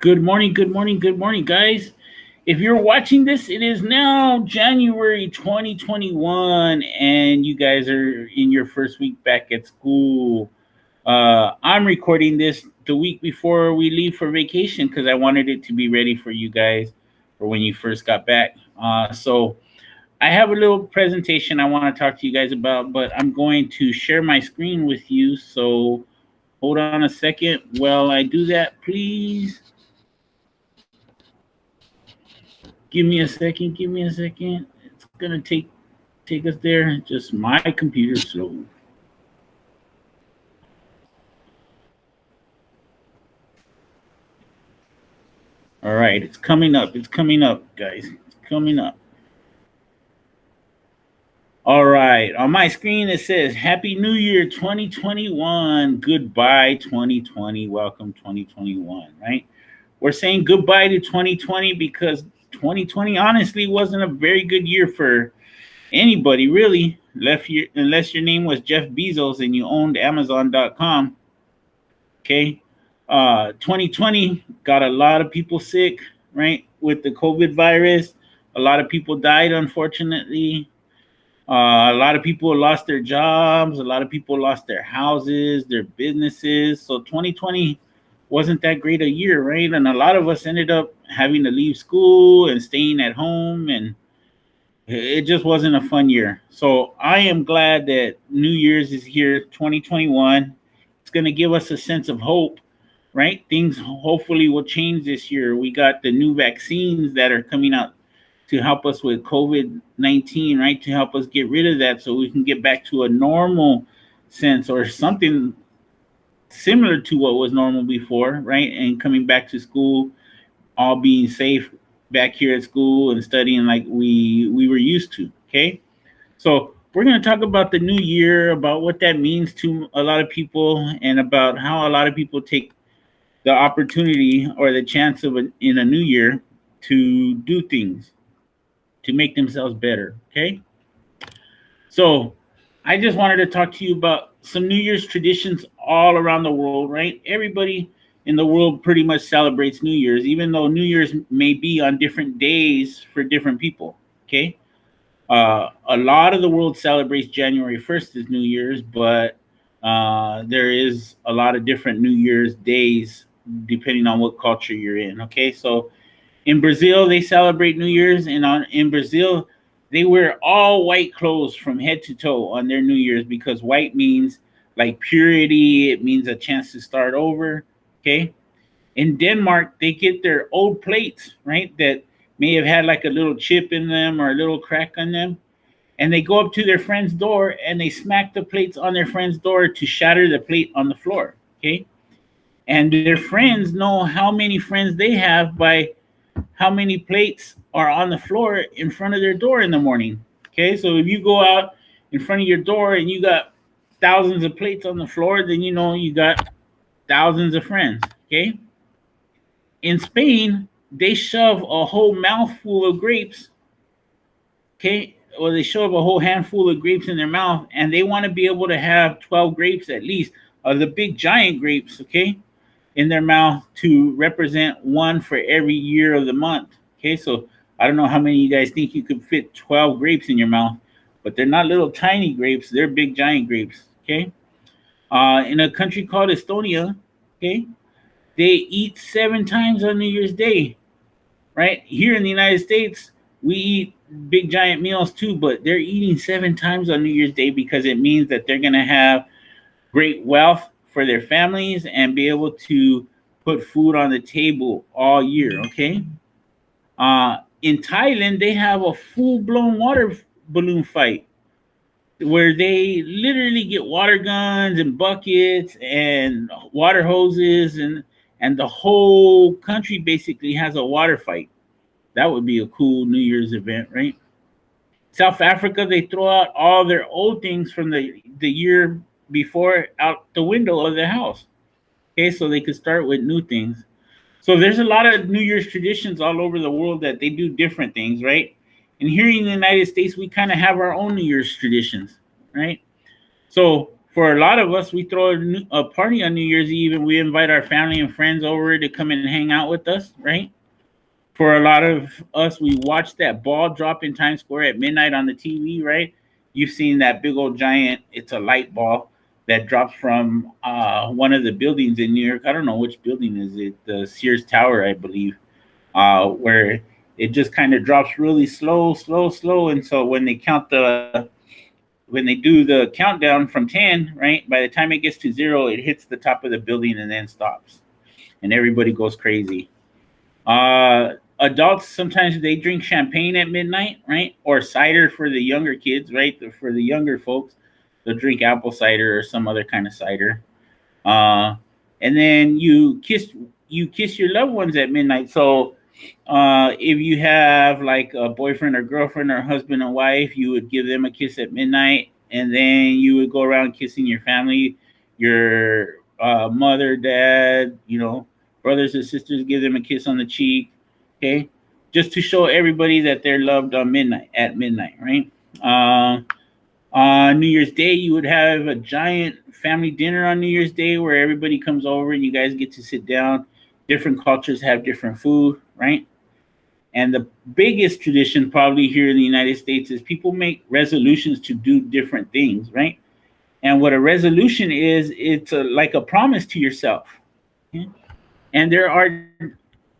Good morning, good morning, good morning, guys. If you're watching this, it is now January 2021, and you guys are in your first week back at school. I'm recording this the week before we leave for vacation because I wanted it to be ready for you guys for when you first got back. So I have a little presentation I want to talk to you guys about, but I'm going to share my screen with you. So hold on a second while I do that, please. Give me a second. Give me a second. It's gonna take us there. Just my computer's slow. All right, it's coming up. It's coming up, guys. It's coming up. All right, on my screen it says Happy New Year 2021. Goodbye 2020. Welcome 2021, right? We're saying goodbye to 2020 because 2020 honestly wasn't a very good year for anybody really, unless your name was Jeff Bezos and you owned Amazon.com. Okay. 2020 got a lot of people sick, right? With the COVID virus. A lot of people died, unfortunately. A lot of people lost their jobs. A lot of people lost their houses, their businesses. So 2020 wasn't that great a year, right? And a lot of us ended up having to leave school and staying at home, and it just wasn't a fun year. So I am glad that New Year's is here, 2021. It's going to give us a sense of hope, right? Things hopefully will change this year. We got the new vaccines that are coming out to help us with COVID 19, right? To help us get rid of that so we can get back to a normal sense or something similar to what was normal before, right? And coming back to school, all being safe back here at school and studying like we were used to. Okay, so we're going to talk about the new year, about what that means to a lot of people, and about how a lot of people take the opportunity or the chance of in a new year to do things to make themselves better. Okay, so I just wanted to talk to you about some New Year's traditions all around the world, right? Everybody in the world pretty much celebrates New Year's, even though New Year's may be on different days for different people. Okay. A lot of the world celebrates January 1st as New Year's, but there is a lot of different New Year's days depending on what culture you're in. Okay. So in Brazil, they celebrate New Year's, and in Brazil, they wear all white clothes from head to toe on their New Year's because white means like purity. It means a chance to start over. Okay. In Denmark, they get their old plates, right, that may have had like a little chip in them or a little crack on them, and they go up to their friend's door and they smack the plates on their friend's door to shatter the plate on the floor. Okay. And their friends know how many friends they have by how many plates are on the floor in front of their door in the morning. Okay, so if you go out in front of your door and you got thousands of plates on the floor, then you know you got thousands of friends. Okay, in Spain, they shove a whole mouthful of grapes. Okay, or they shove a whole handful of grapes in their mouth, and they want to be able to have 12 grapes at least, of the big giant grapes. Okay, in their mouth to represent one for every year of the month. Okay, so I don't know how many of you guys think you could fit 12 grapes in your mouth, but they're not little tiny grapes, they're big giant grapes. Okay, in a country called Estonia, okay, they eat 7 times on New Year's Day, right? Here in the United States, we eat big giant meals too, but they're eating 7 times on New Year's Day because it means that they're going to have great wealth for their families and be able to put food on the table all year. Okay. In Thailand, they have a full blown water balloon fight where they literally get water guns and buckets and water hoses, and the whole country basically has a water fight. That would be a cool New Year's event, right? South Africa, they throw out all their old things from the year before out the window of their house. Okay, so they could start with new things. So there's a lot of New Year's traditions all over the world that they do different things, right? And here in the United States, we kind of have our own New Year's traditions, right? So For a lot of us, we throw a party on New Year's Eve and we invite our family and friends over to come and hang out with us, right? For a lot of us, we watch that ball drop in Times Square at midnight on the TV, right? You've seen that big old giant, it's a light ball that drops from one of the buildings in New York. I don't know which building is it, the Sears Tower, I believe, where it just kind of drops really slow, slow, slow. And so when they do the countdown from 10, right, by the time it gets to 0, it hits the top of the building and then stops. And everybody goes crazy. Adults, sometimes they drink champagne at midnight, right? Or cider for the younger kids, right? For the younger folks, they'll drink apple cider or some other kind of cider. And then you kiss your loved ones at midnight. So if you have like a boyfriend or girlfriend or husband and wife, you would give them a kiss at midnight, and then you would go around kissing your family, your mother, dad, brothers and sisters, give them a kiss on the cheek, okay, just to show everybody that they're loved at midnight, right? On New Year's Day, you would have a giant family dinner on New Year's Day where everybody comes over and you guys get to sit down. Different cultures have different food, right? And the biggest tradition probably here in the United States is people make resolutions to do different things, right? And what a resolution is, it's like a promise to yourself. Okay? And there are a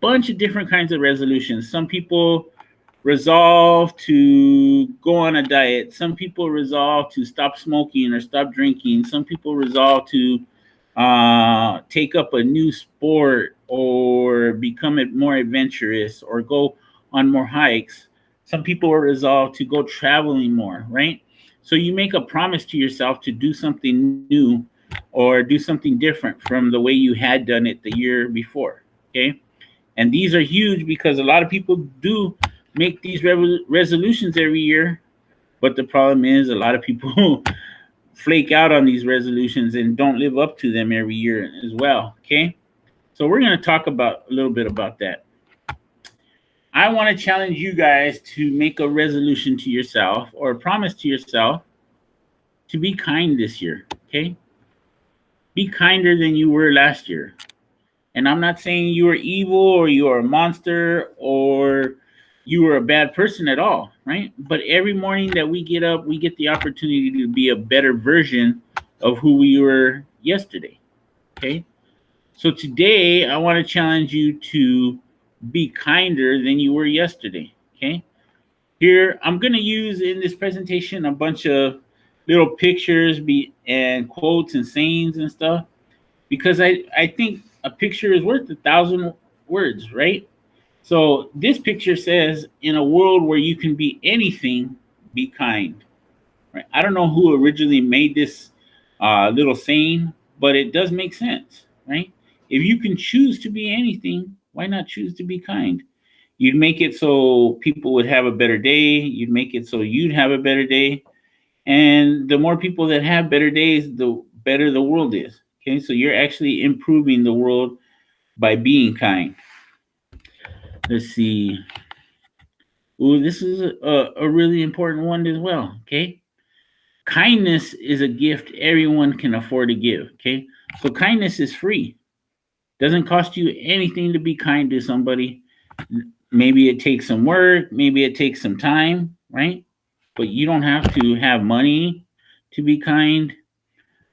bunch of different kinds of resolutions. Some people resolve to go on a diet. Some people resolve to stop smoking or stop drinking. Some people resolve to take up a new sport or become more adventurous or go on more hikes. Some people are resolved to go traveling more, right? So you make a promise to yourself to do something new or do something different from the way you had done it the year before, okay? And these are huge because a lot of people do make these resolutions every year, but the problem is a lot of people flake out on these resolutions and don't live up to them every year as well, okay? So we're going to talk a little bit about that. I want to challenge you guys to make a resolution to yourself or a promise to yourself to be kind this year, okay? Be kinder than you were last year. And I'm not saying you are evil or you are a monster or you are a bad person at all, right? But every morning that we get up, we get the opportunity to be a better version of who we were yesterday, okay? So today, I want to challenge you to be kinder than you were yesterday, okay? Here, I'm going to use in this presentation a bunch of little pictures and quotes and sayings and stuff because I think a picture is worth 1,000 words, right? So this picture says, in a world where you can be anything, be kind. Right? I don't know who originally made this little saying, but it does make sense, right? If you can choose to be anything, why not choose to be kind? You'd make it so people would have a better day. You'd make it so you'd have a better day. And the more people that have better days, the better the world is. Okay, so you're actually improving the world by being kind. Let's see. Ooh, this is a really important one as well. Okay. Kindness is a gift everyone can afford to give. Okay. So kindness is free. Doesn't cost you anything to be kind to somebody. Maybe it takes some work, maybe it takes some time, right? But you don't have to have money to be kind.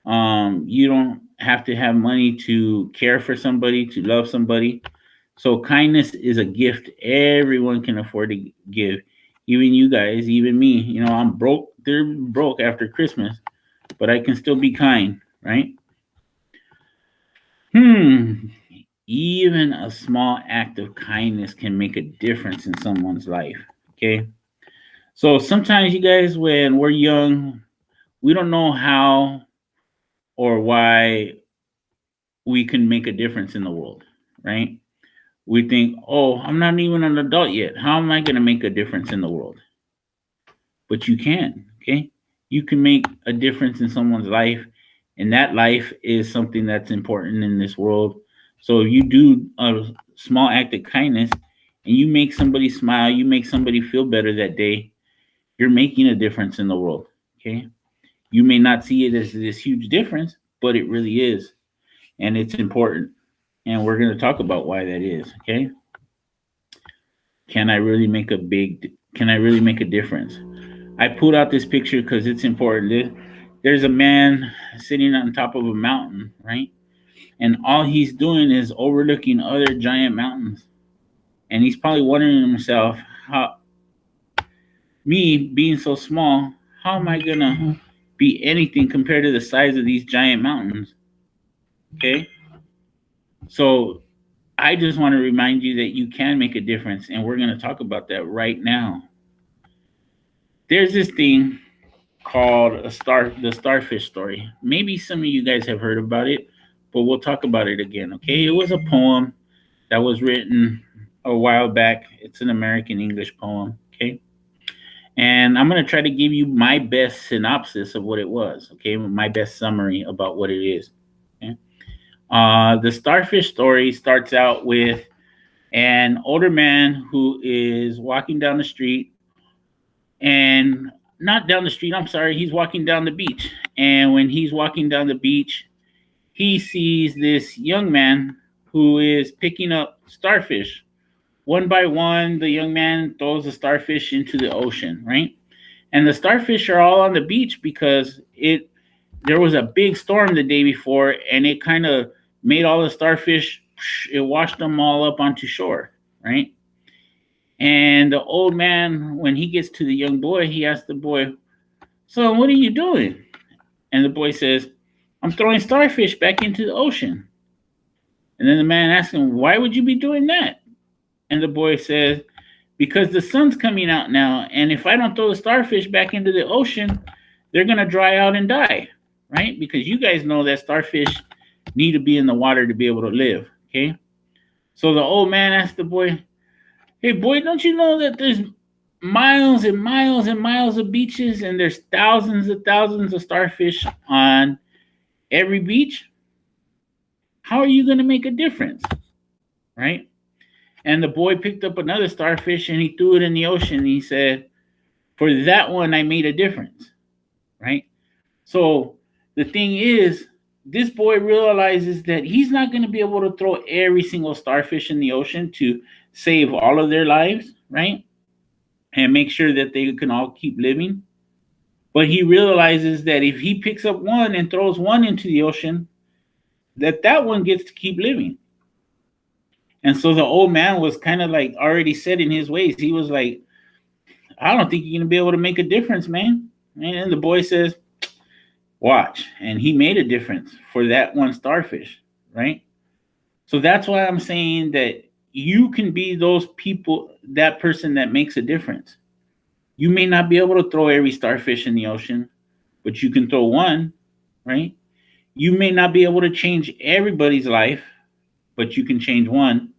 You don't have to have money to care for somebody, to love somebody. So kindness is a gift everyone can afford to give. Even you guys, even me. I'm broke. They're broke after Christmas, but I can still be kind, right? Even a small act of kindness can make a difference in someone's life. Okay. So sometimes, you guys, when we're young, we don't know how or why we can make a difference in the world, right? We think, oh, I'm not even an adult yet. How am I going to make a difference in the world? But you can, okay? You can make a difference in someone's life, and that life is something that's important in this world. So if you do a small act of kindness and you make somebody smile, you make somebody feel better that day, you're making a difference in the world, okay? You may not see it as this huge difference, but it really is. And it's important. And we're going to talk about why that is. Okay. Can I really make a difference? I pulled out this picture because it's important. There's a man sitting on top of a mountain, right? And all he's doing is overlooking other giant mountains. And he's probably wondering to himself, how me being so small, how am I gonna be anything compared to the size of these giant mountains? Okay. So I just want to remind you that you can make a difference, and we're going to talk about that right now. There's this thing called the starfish story. Maybe some of you guys have heard about it, but we'll talk about it again. Okay, it was a poem that was written a while back. It's an American English poem. Okay, and I'm going to try to give you my best synopsis of what it was. Okay, my best summary about what it is. Okay? The starfish story starts out with an older man who is walking down the street, and not down the street, I'm sorry, he's walking down the beach. And when he's walking down the beach, he sees this young man who is picking up starfish. One by one, the young man throws the starfish into the ocean, right? And the starfish are all on the beach because there was a big storm the day before, and it kind of made all the starfish, it washed them all up onto shore, right? And the old man, when he gets to the young boy, he asks the boy, "So, what are you doing?" And the boy says, "I'm throwing starfish back into the ocean." And then the man asks him, "Why would you be doing that?" And the boy says, "Because the sun's coming out now, and if I don't throw the starfish back into the ocean, they're going to dry out and die, right? Because you guys know that starfish need to be in the water to be able to live, okay?" So the old man asked the boy, "Hey, boy, don't you know that there's miles and miles and miles of beaches, and there's thousands of starfish on every beach? How are you going to make a difference?" Right? And the boy picked up another starfish and he threw it in the ocean. And he said, "For that one, I made a difference." Right? So the thing is, this boy realizes that he's not going to be able to throw every single starfish in the ocean to save all of their lives, right? And make sure that they can all keep living. But he realizes that if he picks up one and throws one into the ocean, that one gets to keep living. And so the old man was kind of like already set in his ways. He was like, "I don't think you're going to be able to make a difference, man." And the boy says, "Watch." And he made a difference for that one starfish, right? So that's why I'm saying that you can be those people, that person that makes a difference. You may not be able to throw every starfish in the ocean, but you can throw one, right? You may not be able to change everybody's life, but you can change one.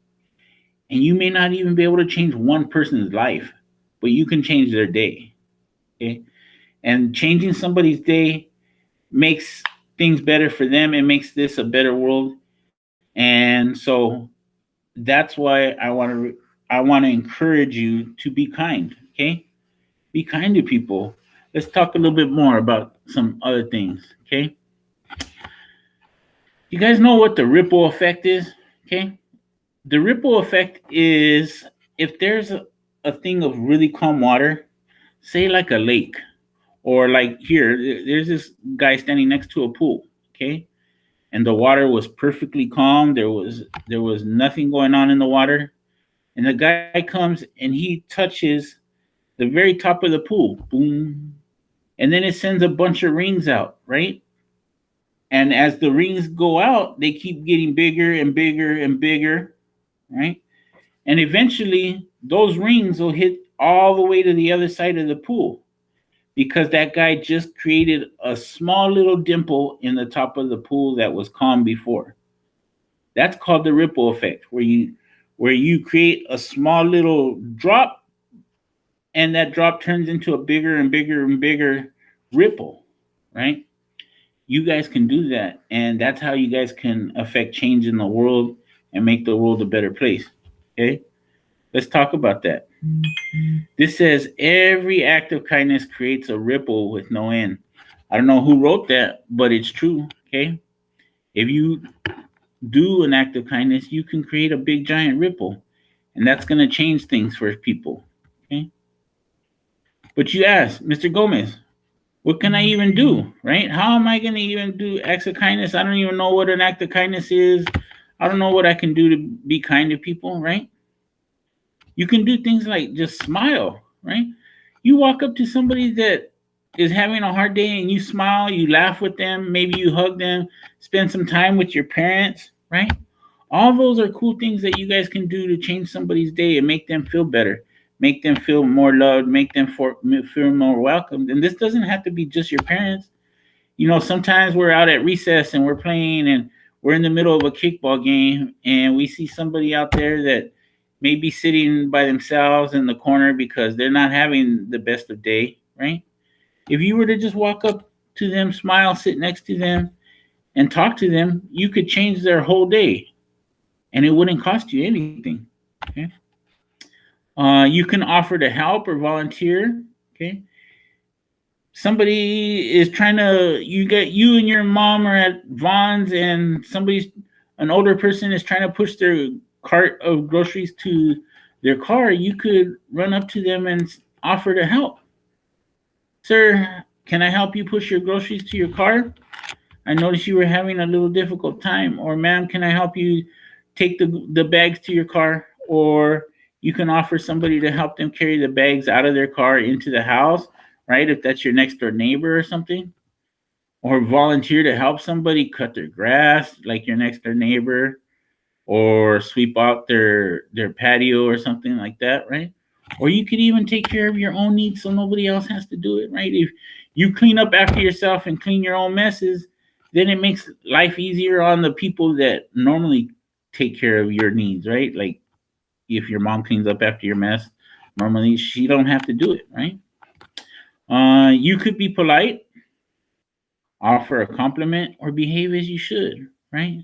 And you may not even be able to change one person's life, but you can change their day. Okay? And changing somebody's day makes things better for them. It makes this a better world. And so that's why I want to encourage you to be kind, okay? Be kind to people. Let's talk a little bit more about some other things, okay? You guys know what the ripple effect is, okay? The ripple effect is if there's a thing of really calm water, say like a lake, or like here, there's this guy standing next to a pool, okay? And the water was perfectly calm. There was nothing going on in the water. And the guy comes and he touches the very top of the pool. Boom. And then it sends a bunch of rings out, right? And as the rings go out, they keep getting bigger and bigger and bigger, right? And eventually, those rings will hit all the way to the other side of the pool because that guy just created a small little dimple in the top of the pool that was calm before. That's called the ripple effect, where you create a small little drop, and that drop turns into a bigger and bigger and bigger ripple, right? You guys can do that, and that's how you guys can affect change in the world and make the world a better place. Okay, let's talk about that. This says every act of kindness creates a ripple with no end. I don't know who wrote that, but it's true. Okay. If you do an act of kindness, you can create a big giant ripple, and that's going to change things for people. Okay. But you ask, Mr. Gomez, what can I even do? Right? How am I going to even do acts of kindness? I don't even know what an act of kindness is. I don't know what I can do to be kind to people, right? You can do things like just smile, right? You walk up to somebody that is having a hard day and you smile, you laugh with them, maybe you hug them, spend some time with your parents, right? All those are cool things that you guys can do to change somebody's day and make them feel better, make them feel more loved, make them feel more welcomed. And this doesn't have to be just your parents. You know, sometimes we're out at recess and we're playing and we're in the middle of a kickball game and we see somebody out there that may be sitting by themselves in the corner because they're not having the best of day, right? If you were to just walk up to them, smile, sit next to them, and talk to them, you could change their whole day and it wouldn't cost you anything. Okay. You can offer to help or volunteer. Okay. Somebody is trying to, you and your mom are at Vaughn's and an older person is trying to push their cart of groceries to their car. You could run up to them and offer to help. Sir, can I help you push your groceries to your car? I noticed you were having a little difficult time. Or, ma'am, can I help you take the bags to your car? Or you can offer somebody to help them carry the bags out of their car into the house, right? If that's your next door neighbor or something. Or volunteer to help somebody cut their grass, like your next door neighbor, or sweep out their patio or something like that, right? Or you could even take care of your own needs so nobody else has to do it, right? If you clean up after yourself and clean your own messes, then it makes life easier on the people that normally take care of your needs, right? Like if your mom cleans up after your mess, normally she don't have to do it, right? You could be polite, offer a compliment, or behave as you should, right?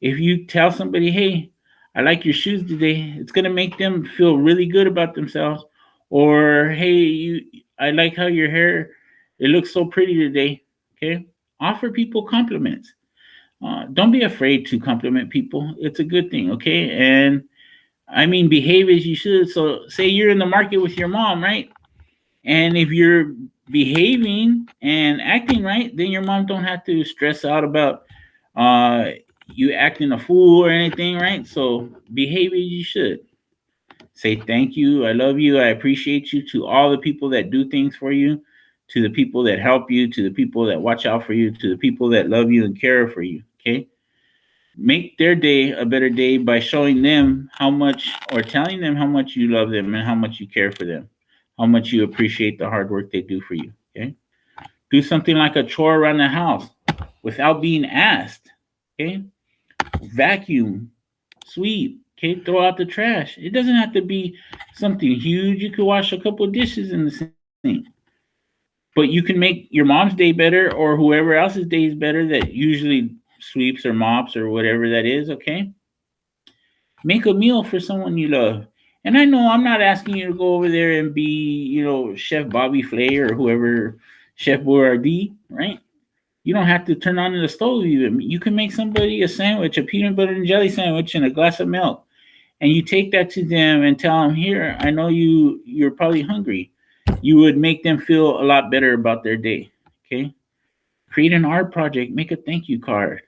If you tell somebody, hey, I like your shoes today, it's going to make them feel really good about themselves. Or, hey, I like how your hair, it looks so pretty today. Okay. Offer people compliments. Don't be afraid to compliment people. It's a good thing. Okay. And I mean, behave as you should. So, say you're in the market with your mom, right? And if you're behaving and acting right, then your mom don't have to stress out about uh, you acting a fool or anything, right? So behave as you should. Say thank you, I love you, I appreciate you to all the people that do things for you, to the people that help you, to the people that watch out for you, to the people that love you and care for you. Okay. Make their day a better day by showing them how much or telling them how much you love them and how much you care for them, how much you appreciate the hard work they do for you. Okay. Do something like a chore around the house without being asked. Okay. Vacuum, sweep, okay, throw out the trash. It doesn't have to be something huge. You could wash a couple of dishes in the sink. But you can make your mom's day better or whoever else's day is better that usually sweeps or mops or whatever that is, okay? Make a meal for someone you love. And I know I'm not asking you to go over there and be, Chef Bobby Flay or whoever, Chef Boyardee, right? You don't have to turn on the stove even. You can make somebody a sandwich, a peanut butter and jelly sandwich and a glass of milk. And you take that to them and tell them, here, I know you're probably hungry. You would make them feel a lot better about their day. Okay. Create an art project, make a thank you card.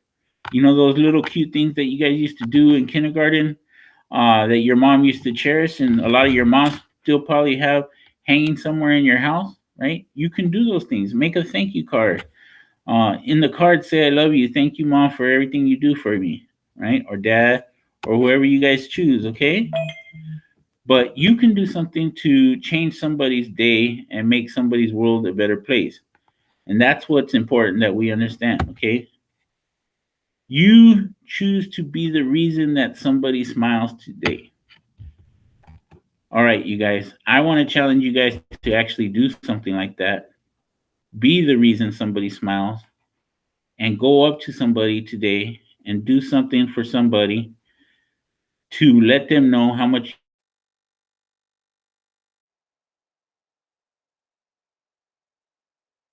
You know, those little cute things that you guys used to do in kindergarten that your mom used to cherish, and a lot of your moms still probably have hanging somewhere in your house, right? You can do those things. Make a thank you card. In the card, say, I love you. Thank you, mom, for everything you do for me, right? Or dad, or whoever you guys choose, okay? But you can do something to change somebody's day and make somebody's world a better place. And that's what's important that we understand, okay? You choose to be the reason that somebody smiles today. All right, you guys, I want to challenge you guys to actually do something like that. Be the reason somebody smiles and go up to somebody today and do something for somebody to let them know how much